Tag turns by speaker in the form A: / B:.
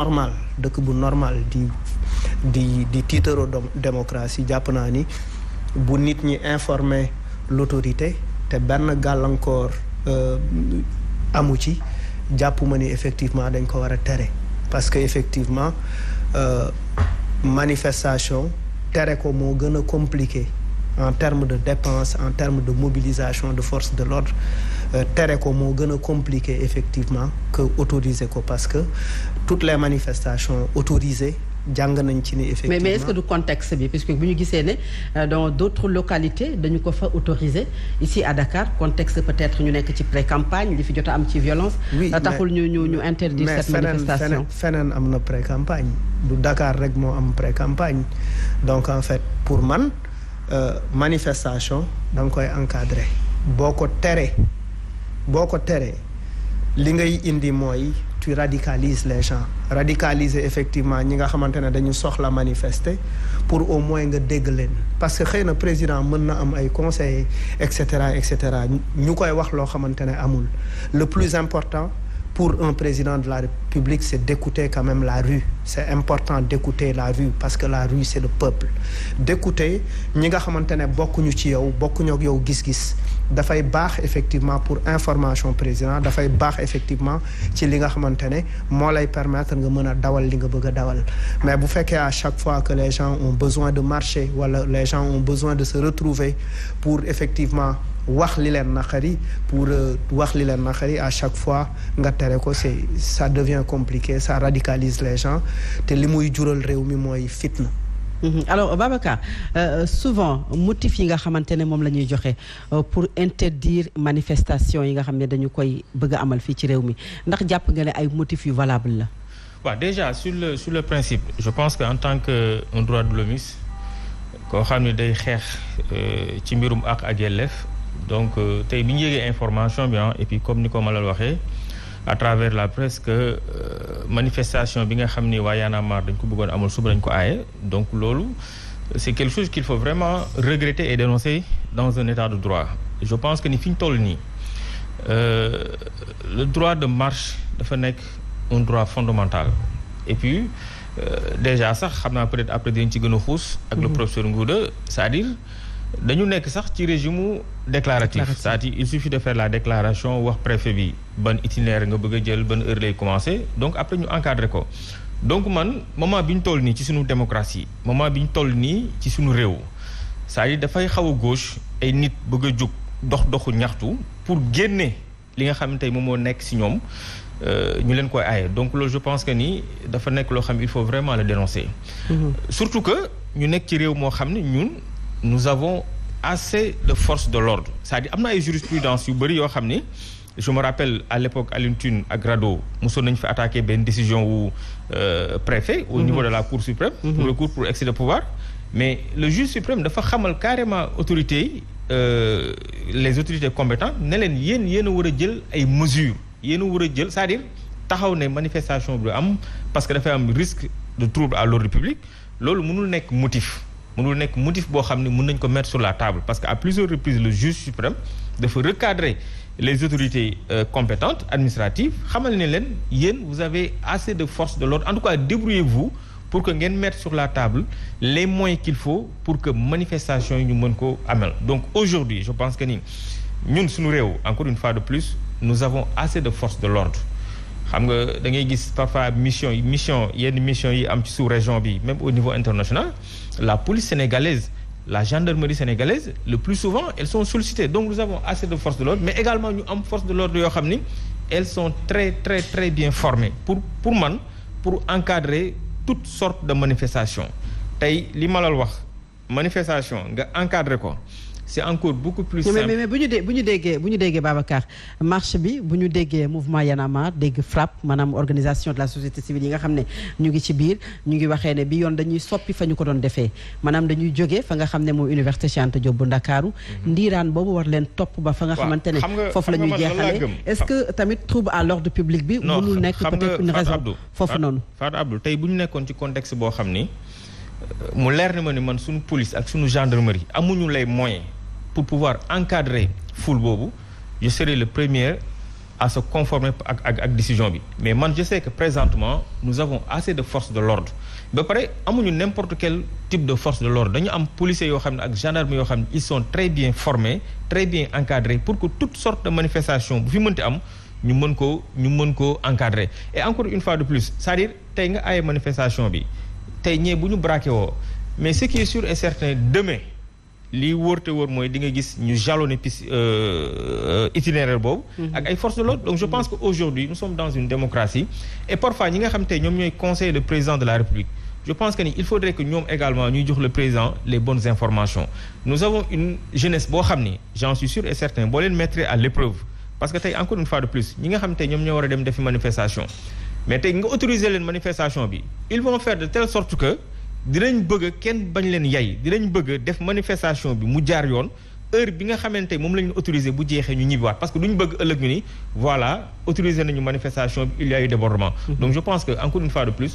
A: normal dëkk bu normal di tiitaroo démocratie jàpp naa ni bu nit ñi informer l'autorité te benn gàllankoor amu ci jàpp ma ni effectivement dañ ko war a tere parce que effectivement manifestation tere ko moo gën a compliqué en termes de dépenses en termes de mobilisation de forces de l'ordre tere ko moo gën a compliqué effectivement que autoriser ko parce que toutes les manifestations autorisées jàng nañ ci ni effectivement
B: mais est-ce que du contexte bi puisque bu ñu gisee ne dans d'autres localités dañu ko fa autoriser ici à Dakar contexte peut-être ñu nekk ci pré-campagne li fi jot a am ci violence.
A: oui
B: taxul ñu interdire cette manifestation.
A: feneen am na pré-campagne du Dakar rek moo am pré-campagne donc en fait pour man manifestation da nga koy encadrer boo ko teree li ngay indi mooy tu radicalises les gens radicaliser effectivement ñi nga xamante ne dañu soxla manifester pour au moins nga dégg leen parce que xëy na président mën na am ay conseillers et cetera ñu koy wax loo xamante ne amul le plus important pour un président de la République c'est d'écouter quand même la rue c'est important d'écouter la rue parce que la rue c'est le peuple d'écouter ñi nga xamante ne bokkuñu ci yow bokkuñu ak yow gis-gis dafay baax effectivement pour information président dafay baax effectivement ci li nga xamante ne moo lay permettre nga mën a dawal li nga bëgg a dawal mais bu fekkee à chaque fois que les gens ont besoin de marcher wala les gens ont besoin de se retrouver pour effectivement wax li leen naqari à chaque fois nga tere ko ça devient compliqué ça radicalise les gens te li muy jural réew mi mooy fitna.
B: Alors Babacar souvent motif yi nga xamante ne moom la ñuy joxe pour interdire manifestation yi nga xam ne dañu koy bëgg a amal fii ci réew mi ndax jàpp nga ne ay motifs yu valable la.
C: waaw déjà sur le principe je pense que en tant que un droit de l'homme koo xam ne day xeex ci mbirum ak yelleef donc tey bi ñu yéegee information bi et puis comme ni ko Malal waxee à travers la presse que manifestation bi nga xam ni waa Y'en a marre dañ ko bëggoon amul suba dañ ko aaye donc loolu c'est quelque chose qu'il faut vraiment regretter et dénoncer dans un état de droit je pense que ni fi ñu toll nii le droit de marche dafa nekk un droit fondamental et puis déjà sax xam naa peut-être après dinañ ci gën a xuus ak le professeur Ngouda c'est-à-dire dañu nekk sax ci régime déclaratif c'est-à-dire il suffit de faire la déclaration wax préfet bi ban itinéraire nga bëgg a jël ban heure lay commencer donc après ñu encadrer ko donc man moment bi ñu toll nii ci suñu démocratie moment bi ñu toll nii ci suñu réew c'est-à-dire dafay xaw a gauche ay nit bëgg a jóg doxu ñaxtu pour génne li nga xam ne tey moom moo nekk ci ñoom ñu leen koy aaye donc loolu je pense que ni dafa nekk loo xam il faut vraiment le dénoncer surtout que ñu nekk ci réew moo xam ne ñun nous avons assez de forces de l'ordre c'est-à-dire am na ay jurisprudence yu bëri yoo xam ni je me rappelle à l'époque Alioune Tine ak Rado mosoon nañu fi attaqué benn décision wu préfet au niveau de la Cour suprême pour le recours pour excès de pouvoir mais le juge suprême dafa xamal carrément autorités yi les autorités compétentes ne leen yéen a war a jël ay mesures yéen a war a jël c'est-à-dire taxaw ne manifestation bi am parce que dafay am risque de trouble à l'ordre public loolu mënul nekk motif boo xam ne mën nañ ko mettre sur la table parce que à plusieurs reprises le juge suprême dafa recadrer les autorités compétentes administratives xamal ne leen yéen vous avez assez de forces de l'ordre en tout cas débrouillez-vous pour que ngeen mettre sur la table les moyens qu'il faut pour que manifestation yi ñu mën ko amal donc aujourd'hui je pense que ni ñun suñu réew encore une fois de plus nous avons assez de forces de l'ordre xam nga da ngay gis parfois yenn mission yi am ci sous-région bi même au niveau international la police sénégalaise la gendarmerie sénégalaise le plus souvent elles sont sollicitées donc nous avons assez de forces de l'ordre mais également ñu am forces de l'ordre yoo xam ni elles sont très très très bien formées pour encadrer toutes sortes de manifestations tey li ma la wax manifestation nga encadrer ko c'est encore beaucoup plus simple.
B: mais bu ñu déggee Babacar marche bi bu ñu déggee mouvement Y'en a marre dégg FRAPP maanaam organisation de la société civile yi nga xam ne ñu ngi ci biir ñu ngi waxee ne bi yoon dañuy soppi fa ñu ko doon defee maanaam dañuy jógee fa nga xam ne mooy université Cheikh Anta Diop bu Ndakaaru ndiiraan boobu war leen topp ba fa nga xamante ne foofu la ñuy jeexalee est-ce que tamit trouble à l'ordre public bi mënul nekk peut-être une raison foofu noonu
C: Fatou Abdou tey bu ñu nekkoon ci contexte boo xam ni mu leer na ma ni man suñu police ak suñu gendarmerie amuñu les moyens pour pouvoir encadrer foule boobu je serai le premier à se conformer ak décision bi mais man je sais que présentement nous avons assez de forces de l'ordre ba pare amuñu n'importe quel type de force de l'ordre dañu am policiers yoo xam ne ak gendarmes yoo xam ne ils sont très bien formés très bien encadrés pour que toutes sortes de manifestations bu fi mënti am ñu mën ko encadrer et encore une fois de plus c'est-à-dire tey nga aaye manifestation bi tey ñee bu ñu braqué woo mais ce qui est sûr et certain demain lii wóor te wóor mooy di nga gis ñu jalonné piste itinéraire boobu ak ay forces de l'ordre donc je pense que aujourd'hui nous sommes dans une démocratie et parfois ñi nga xam tey ñoom ñooy conseiller le président de la République je pense que ni il faudrait que ñoom également ñuy jox le président les bonnes informations nous avons une jeunesse boo xam ni j'en suis sûr et certain boo leen mettre à l'épreuve parce que tey encore une fois de plus ñi nga xam tey ñoom ñoo war a dem defi manifestation mais tey nga autoriser leen manifestation bi ils vont faire de telle sorte que dinañ bëgg kenn bañ leen yay dinañ bëgg def manifestation bi mu jaar yoon heure bi nga xamante moom la ñu autorisé bu jeexee ñu ñibbiwaat parce que duñ bëgg ëllëg ñu ni voilà autorisé nañu manifestation bi il y a eu débordement donc je pense que encore une fois de plus